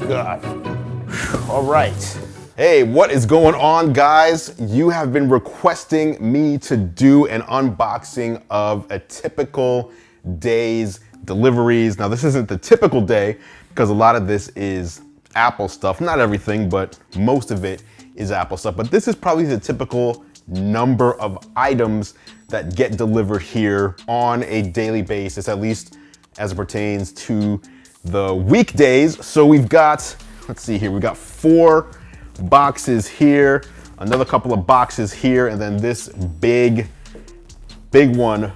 God. All right. Hey, what is going on, guys? You have been requesting me to do an unboxing of a typical day's deliveries. Now, this isn't the typical day because a lot of this is Apple stuff. Not everything, but most of it is Apple stuff. But this is probably the typical number of items that get delivered here on a daily basis, at least as it pertains to the weekdays. So we've got, let's see here, we've got 4 boxes here, another couple of boxes here, and then this big one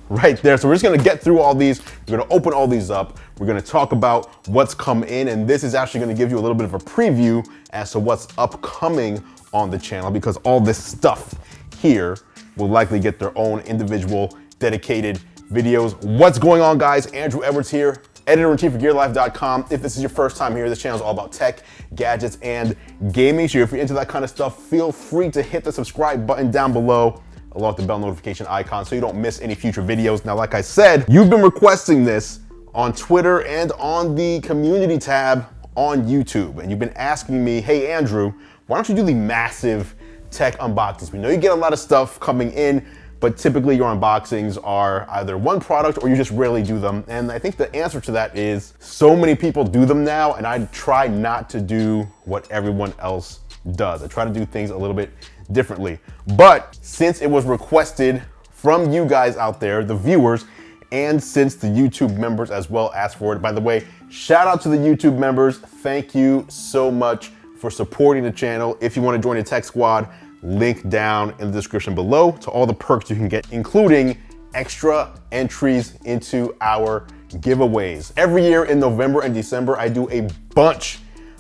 right there. So we're just gonna get through all these. We're gonna open all these up. We're gonna talk about what's come in, and this is actually gonna give you a little bit of a preview as to what's upcoming on the channel, because all this stuff here will likely get their own individual dedicated videos. What's going on, guys? Andru Edwards here, editor-in-chief of GearLife.com. If this is your first time here, this channel is all about tech, gadgets, and gaming. So if you're into that kind of stuff, feel free to hit the subscribe button down below, along with the bell notification icon, so you don't miss any future videos. Now, like I said, you've been requesting this on Twitter and on the community tab on YouTube, and you've been asking me, hey, Andru, why don't you do the massive tech unboxings? We know you get a lot of stuff coming in, but typically your unboxings are either one product or you just rarely do them. And I think the answer to that is so many people do them now, and I try not to do what everyone else does. I try to do things a little bit differently. But since it was requested from you guys out there, the viewers, and since the YouTube members as well asked for it, by the way, shout out to the YouTube members. Thank you so much for supporting the channel. If you want to join the Tech Squad, link down in the description below to all the perks you can get, including extra entries into our giveaways. Every year in November and December, I do a bunch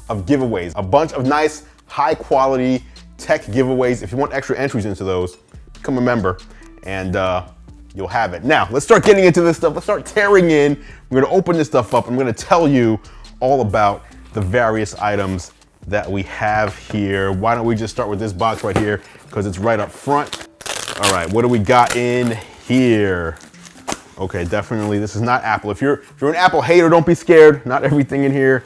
of giveaways, a bunch of nice, high quality tech giveaways. If you want extra entries into those, become a member and you'll have it. Now, let's start getting into this stuff. Let's start tearing in. We're gonna open this stuff up. I'm gonna tell you all about the various items that we have here. Why don't we just start with this box right here, because it's right up front. All right, what do we got in here? Okay, definitely this is not Apple. If you're an Apple hater, don't be scared. Not everything in here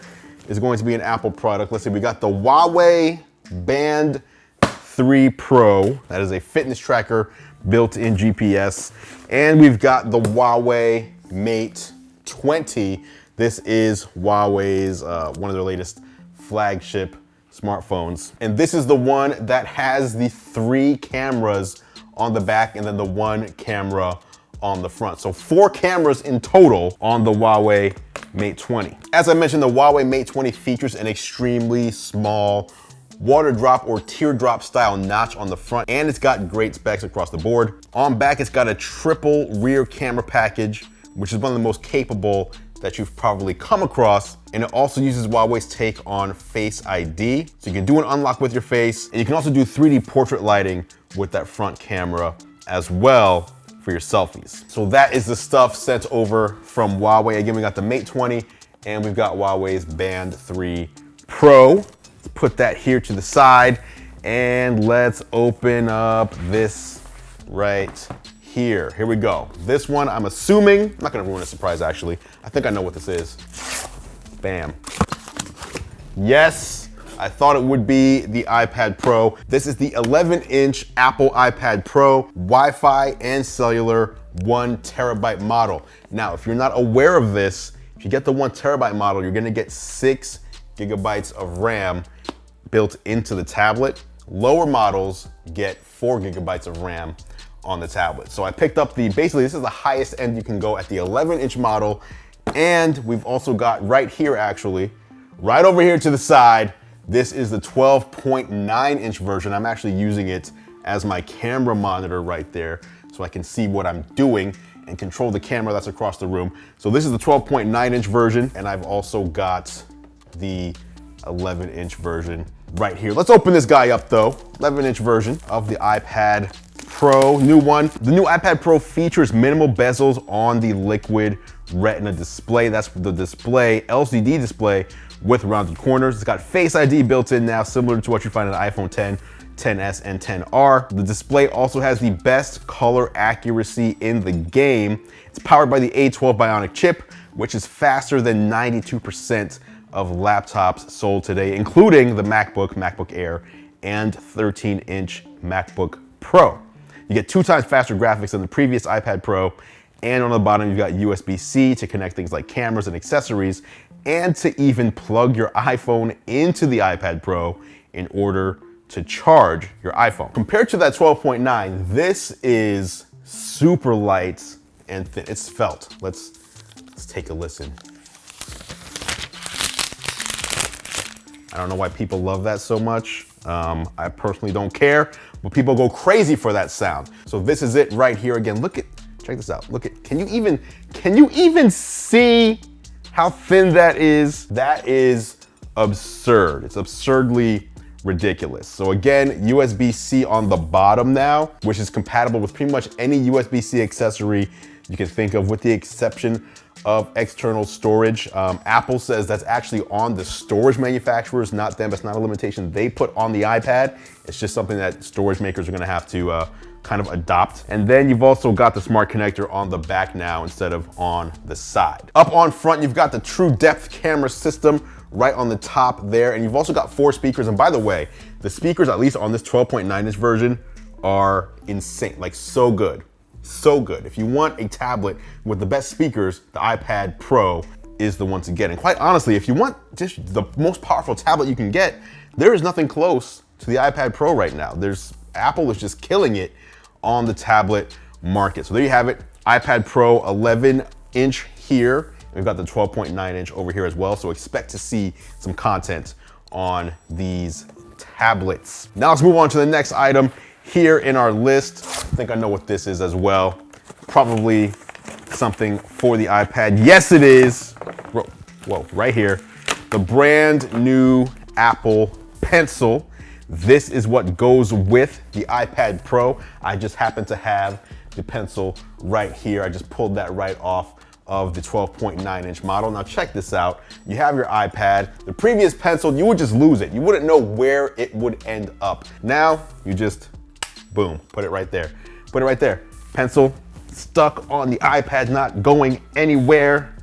is going to be an Apple product. Let's see, we got the Huawei Band 3 Pro. That is a fitness tracker, built-in GPS. And we've got the Huawei Mate 20. This is Huawei's, one of their latest flagship smartphones. And this is the one that has the 3 cameras on the back and then the 1 camera on the front. So 4 cameras in total on the Huawei Mate 20. As I mentioned, the Huawei Mate 20 features an extremely small water drop or teardrop style notch on the front, and it's got great specs across the board. On back, it's got a triple rear camera package, which is one of the most capable that you've probably come across. And it also uses Huawei's take on Face ID. So you can do an unlock with your face, and you can also do 3D portrait lighting with that front camera as well for your selfies. So that is the stuff sent over from Huawei. Again, we got the Mate 20 and we've got Huawei's Band 3 Pro. Let's put that here to the side and let's open up this right here. Here we go. This one, I'm assuming, I'm not gonna ruin a surprise actually. I think I know what this is. Bam. Yes, I thought it would be the iPad Pro. This is the 11-inch Apple iPad Pro, Wi-Fi and cellular 1 terabyte model. Now, if you're not aware of this, if you get the 1 terabyte model, you're gonna get 6 gigabytes of RAM built into the tablet. Lower models get 4 gigabytes of RAM on the tablet. So I picked up basically this is the highest end you can go at the 11-inch model. And we've also got right here actually, right over here to the side, this is the 12.9-inch version. I'm actually using it as my camera monitor right there so I can see what I'm doing and control the camera that's across the room. So this is the 12.9-inch version, and I've also got the 11-inch version right here. Let's open this guy up though. 11-inch version of the iPad Pro, new one. The new iPad Pro features minimal bezels on the liquid retina display. That's the display, LCD display with rounded corners. It's got Face ID built in now, similar to what you find in the iPhone 10, 10s, and 10R. The display also has the best color accuracy in the game. It's powered by the A12 Bionic chip, which is faster than 92% of laptops sold today, including the MacBook Air, and 13-inch MacBook Pro. You get 2 times faster graphics than the previous iPad Pro, and on the bottom you've got USB-C to connect things like cameras and accessories, and to even plug your iPhone into the iPad Pro in order to charge your iPhone. Compared to that 12.9, this is super light and thin. It's felt. Let's take a listen. I don't know why people love that so much. I personally don't care, but people go crazy for that sound. So this is it right here. Again, check this out. Look at, can you even see how thin that is? That is absurd. It's absurdly ridiculous. So again, USB-C on the bottom now, which is compatible with pretty much any USB-C accessory you can think of, with the exception of external storage. Apple says that's actually on the storage manufacturers, not them. It's not a limitation they put on the iPad. It's just something that storage makers are gonna have to kind of adopt. And then you've also got the smart connector on the back now instead of on the side. Up on front, you've got the true depth camera system right on the top there. And you've also got 4 speakers. And by the way, the speakers, at least on this 12.9-inch version, are insane, like so good. So good. If you want a tablet with the best speakers, the iPad Pro is the one to get. And quite honestly, if you want just the most powerful tablet you can get, there is nothing close to the iPad Pro right now. Apple is just killing it on the tablet market. So there you have it, iPad Pro 11-inch here. We've got the 12.9-inch over here as well. So expect to see some content on these tablets. Now let's move on to the next item here in our list. I think I know what this is as well. Probably something for the iPad. Yes, it is. Whoa, right here. The brand new Apple Pencil. This is what goes with the iPad Pro. I just happen to have the Pencil right here. I just pulled that right off of the 12.9-inch model. Now check this out. You have your iPad. The previous Pencil, you would just lose it. You wouldn't know where it would end up. Now you just, boom, put it right there. Put it right there. Pencil stuck on the iPad, not going anywhere.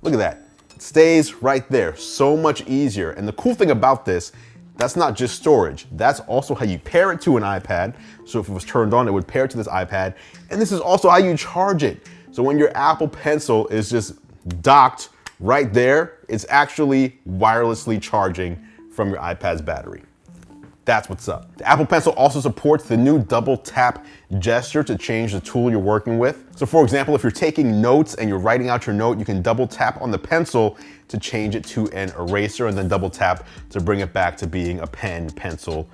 Look at that. It stays right there. So much easier. And the cool thing about this, that's not just storage. That's also how you pair it to an iPad. So if it was turned on, it would pair to this iPad. And this is also how you charge it. So when your Apple Pencil is just docked right there, it's actually wirelessly charging from your iPad's battery. That's what's up. The Apple Pencil also supports the new double tap gesture to change the tool you're working with. So for example, if you're taking notes and you're writing out your note, you can double tap on the pencil to change it to an eraser, and then double tap to bring it back to being a pen, pencil,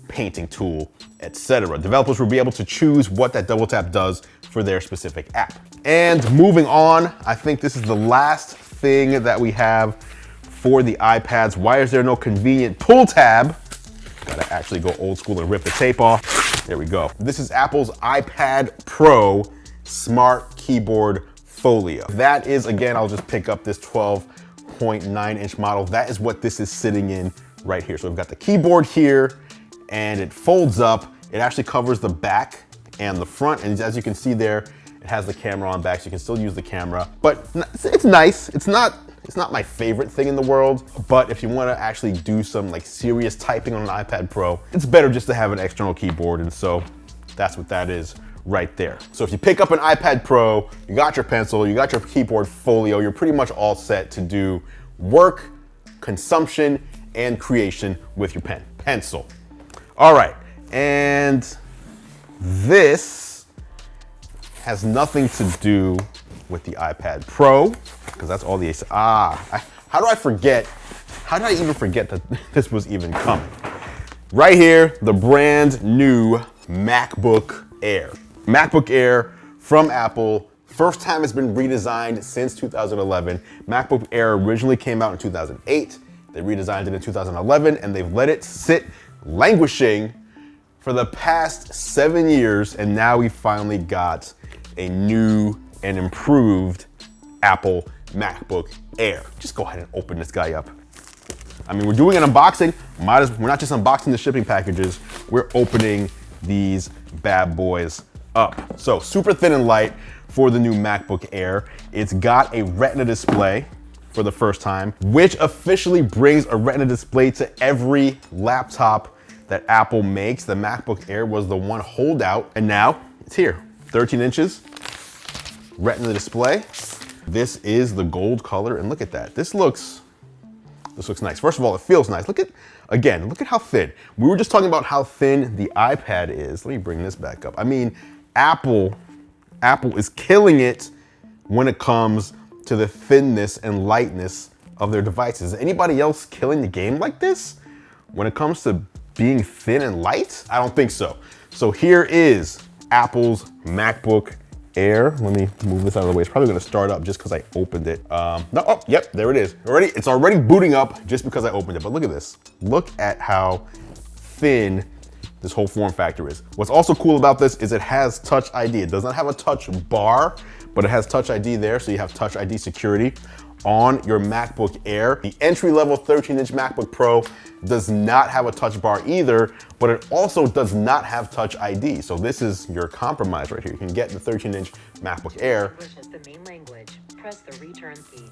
painting tool, etc. Developers will be able to choose what that double tap does for their specific app. And moving on, I think this is the last thing that we have for the iPads. Why is there no convenient pull tab? Gotta actually go old school and rip the tape off. There we go. This is Apple's iPad Pro Smart Keyboard Folio. That is, again, I'll just pick up this 12.9-inch model. That is what this is sitting in right here. So we've got the keyboard here, and it folds up. It actually covers the back and the front, and as you can see there, it has the camera on back, so you can still use the camera. But it's nice. It's not my favorite thing in the world, but if you want to actually do some like serious typing on an iPad Pro, it's better just to have an external keyboard, and so that's what that is right there. So if you pick up an iPad Pro, you got your pencil, you got your keyboard Folio, you're pretty much all set to do work, consumption, and creation with your pencil. All right, and this has nothing to do with the iPad Pro, because that's all the, how did I even forget that this was even coming? Right here, the brand new MacBook Air. MacBook Air from Apple. First time it's been redesigned since 2011. MacBook Air originally came out in 2008. They redesigned it in 2011, and they've let it sit languishing for the past 7 years, and now we finally got a new and improved Apple MacBook Air. Just go ahead and open this guy up. I mean, we're doing an unboxing. We're not just unboxing the shipping packages, we're opening these bad boys up. So super thin and light for the new MacBook Air. It's got a Retina display for for the first time, which officially brings a Retina display to every laptop that Apple makes. The MacBook Air was the one holdout, and now it's here. 13 inches, Retina display. This is the gold color, and look at that. This looks nice. First of all, it feels nice. Look at how thin. We were just talking about how thin the iPad is. Let me bring this back up. I mean, Apple is killing it when it comes to the thinness and lightness of their devices. Is anybody else killing the game like this when it comes to being thin and light? I don't think so. So here is Apple's MacBook Air. Let me move this out of the way. It's probably gonna start up just because I opened it. Yep, there it is. It's already booting up just because I opened it. But look at this. Look at how thin this whole form factor is. What's also cool about this is it has Touch ID. It does not have a touch bar, but it has Touch ID there, so you have Touch ID security on your MacBook Air. The entry-level 13-inch MacBook Pro does not have a touch bar either, but it also does not have Touch ID. So this is your compromise right here. You can get the 13-inch MacBook Air. English is the main language. Press the return key.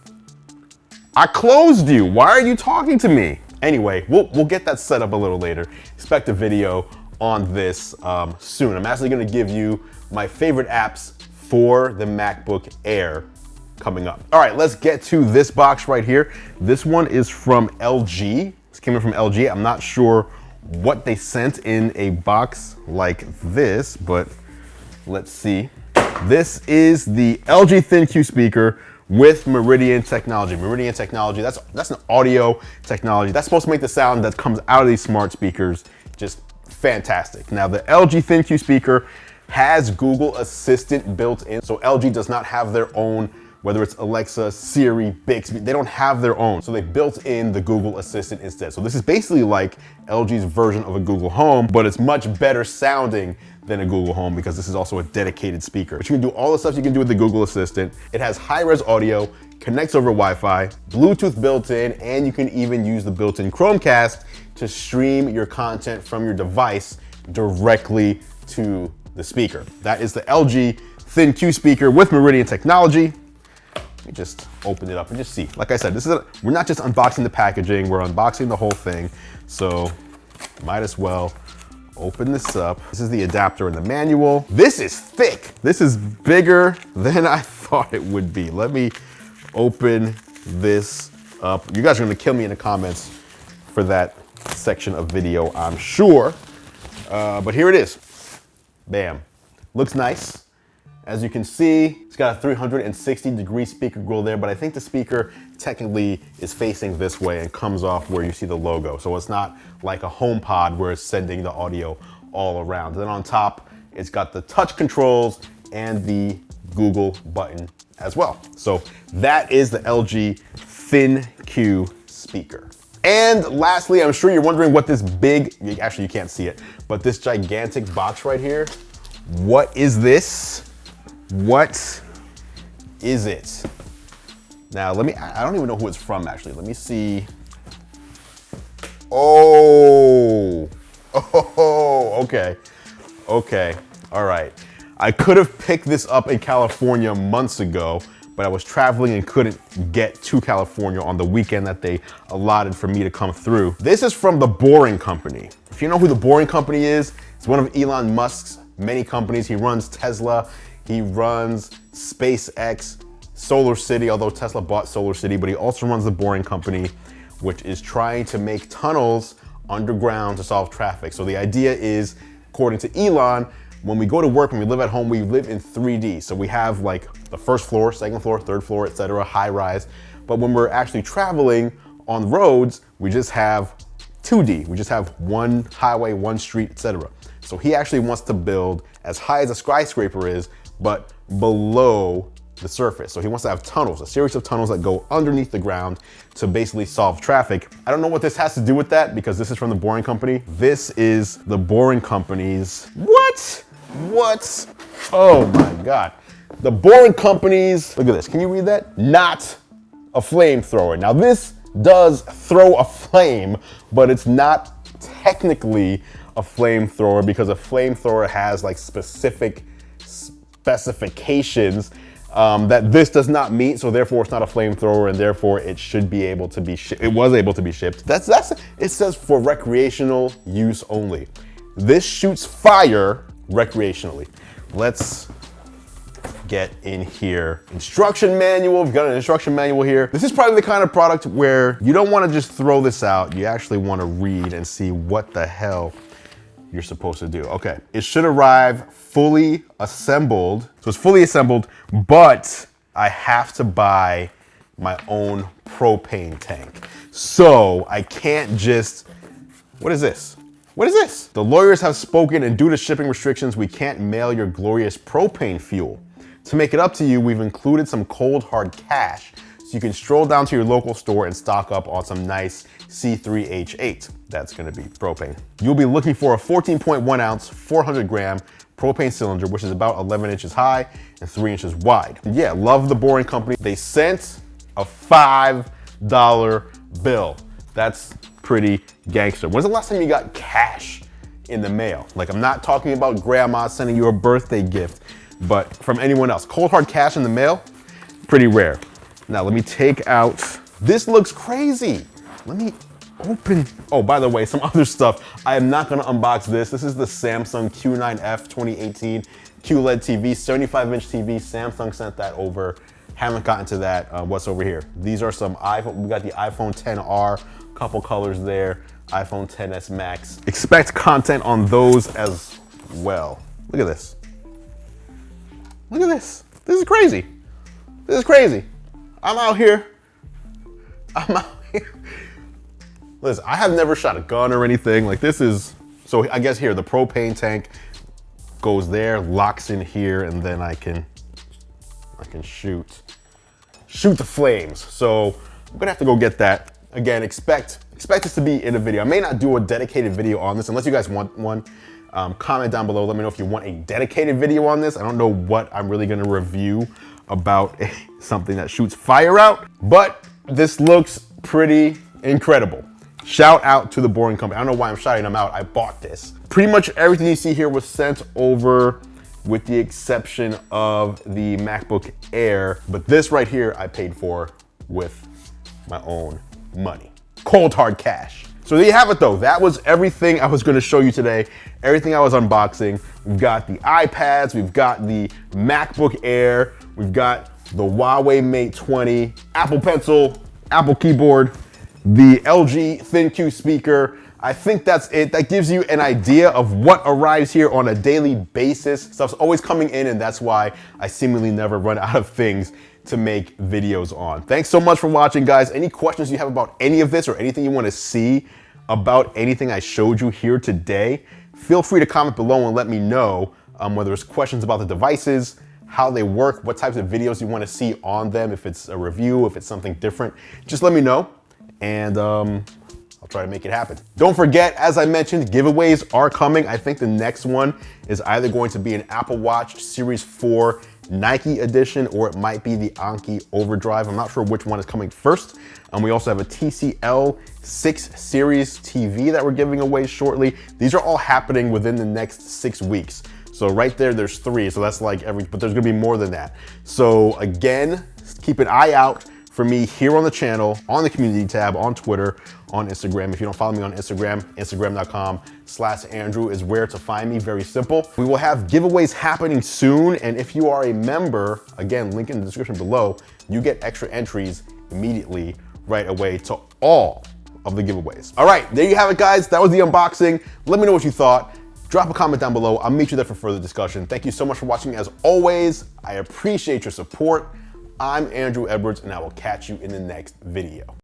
I closed you. Why are you talking to me? Anyway, we'll get that set up a little later. Expect a video on this soon. I'm actually gonna give you my favorite apps for the MacBook Air coming up. All right, let's get to this box right here. This one is from LG. This came in from LG. I'm not sure what they sent in a box like this, but let's see. This is the LG ThinQ speaker with Meridian technology. Meridian technology, that's an audio technology. That's supposed to make the sound that comes out of these smart speakers just fantastic. Now, the LG ThinQ speaker has Google Assistant built in, so LG does not have their own, whether it's Alexa, Siri, Bixby, they don't have their own. So they built in the Google Assistant instead. So this is basically like LG's version of a Google Home, but it's much better sounding than a Google Home because this is also a dedicated speaker. But you can do all the stuff you can do with the Google Assistant. It has high-res audio, connects over Wi-Fi, Bluetooth built in, and you can even use the built-in Chromecast to stream your content from your device directly to the speaker. That is the LG ThinQ speaker with Meridian technology. Let me just open it up and just see. Like I said, we're not just unboxing the packaging, we're unboxing the whole thing. So might as well open this up. This is the adapter and the manual. This is thick. This is bigger than I thought it would be. Let me open this up. You guys are gonna kill me in the comments for that section of video, I'm sure. But here it is. Bam. Looks nice. As you can see, it's got a 360-degree speaker grill there, but I think the speaker technically is facing this way and comes off where you see the logo. So it's not like a HomePod where it's sending the audio all around. And then on top, it's got the touch controls and the Google button as well. So that is the LG ThinQ speaker. And lastly, I'm sure you're wondering what this actually you can't see it, but this gigantic box right here, what is this? What is it? Now, I don't even know who it's from actually. Let me see. Oh, okay. All right. I could have picked this up in California months ago, but I was traveling and couldn't get to California on the weekend that they allotted for me to come through. This is from The Boring Company. If you know who The Boring Company is, it's one of Elon Musk's many companies. He runs Tesla, he runs SpaceX, Solar City, although Tesla bought Solar City, but he also runs The Boring Company, which is trying to make tunnels underground to solve traffic. So the idea is, according to Elon, when we go to work, when we live at home, we live in 3D. So we have like the first floor, second floor, third floor, etc., high rise. But when we're actually traveling on roads, we just have 2D. We just have one highway, one street, etc. So he actually wants to build as high as a skyscraper is, but below the surface. So he wants to have tunnels, a series of tunnels that go underneath the ground to basically solve traffic. I don't know what this has to do with that because this is from The Boring Company. This is The Boring Company's, what? Oh my God. The Boring Company's, look at this, can you read that? Not a flamethrower. Now this does throw a flame, but it's not technically a flamethrower because a flamethrower has like specific specifications that this does not meet, so therefore it's not a flamethrower, and therefore it should be able to be it was able to be shipped. It says for recreational use only. This shoots fire recreationally. Let's get in here. Instruction manual, we've got an instruction manual here. This is probably the kind of product where you don't want to just throw this out. You actually want to read and see what the hell you're supposed to do. Okay, it should arrive fully assembled. So it's fully assembled, but I have to buy my own propane tank. So I can't just, what is this? What is this? The lawyers have spoken, and due to shipping restrictions, we can't mail your glorious propane fuel. To make it up to you, we've included some cold hard cash, so you can stroll down to your local store and stock up on some nice C3H8. That's gonna be propane. You'll be looking for a 14.1 ounce, 400 gram propane cylinder, which is about 11 inches high and 3 inches wide. Yeah, love the Boring Company. They sent a $5 bill. That's pretty gangster. When's the last time you got cash in the mail? Like, I'm not talking about grandma sending you a birthday gift, but from anyone else. Cold hard cash in the mail, pretty rare. Now let me take out, this looks crazy. Let me open, oh, by the way, some other stuff. I am not gonna unbox this. This is the Samsung Q9F 2018 QLED TV, 75-inch TV. Samsung sent that over. Haven't gotten to that. What's over here? These are some iPhone, we got the iPhone XR, couple colors there, iPhone XS Max. Expect content on those as well. Look at this. Look at this. This is crazy. This is crazy. I'm out here. Listen, I have never shot a gun or anything. Like, this is, so I guess here, the propane tank goes there, locks in here, and then I can shoot the flames. So I'm gonna have to go get that. Again, expect this to be in a video. I may not do a dedicated video on this unless you guys want one. Comment down below, let me know if you want a dedicated video on this. I don't know what I'm really gonna review about something that shoots fire out, but this looks pretty incredible. Shout out to the Boring Company. I don't know why I'm shouting them out. I bought this. Pretty much everything you see here was sent over with the exception of the MacBook Air, but this right here I paid for with my own money. Cold hard cash. So there you have it though. That was everything I was gonna show you today. Everything I was unboxing. We've got the iPads, we've got the MacBook Air, we've got the Huawei Mate 20, Apple Pencil, Apple keyboard, the LG ThinQ speaker. I think that's it. That gives you an idea of what arrives here on a daily basis. Stuff's always coming in, and that's why I seemingly never run out of things to make videos on. Thanks so much for watching, guys. Any questions you have about any of this or anything you want to see about anything I showed you here today, feel free to comment below and let me know whether it's questions about the devices, how they work, what types of videos you want to see on them, if it's a review, if it's something different. Just let me know, and I'll try to make it happen. Don't forget, as I mentioned, giveaways are coming. I think the next one is either going to be an Apple Watch Series 4 Nike edition, or it might be the Anki Overdrive. I'm not sure which one is coming first. We also have a TCL 6 Series TV that we're giving away shortly. These are all happening within the next 6 weeks. So right there, there's 3. So that's like but there's gonna be more than that. So again, keep an eye out for me here on the channel, on the community tab, on Twitter, on Instagram. If you don't follow me on Instagram, instagram.com/Andru is where to find me, very simple. We will have giveaways happening soon, and if you are a member, again, link in the description below, you get extra entries immediately right away to all of the giveaways. All right, there you have it, guys. That was the unboxing. Let me know what you thought. Drop a comment down below. I'll meet you there for further discussion. Thank you so much for watching. As always, I appreciate your support. I'm Andru Edwards, and I will catch you in the next video.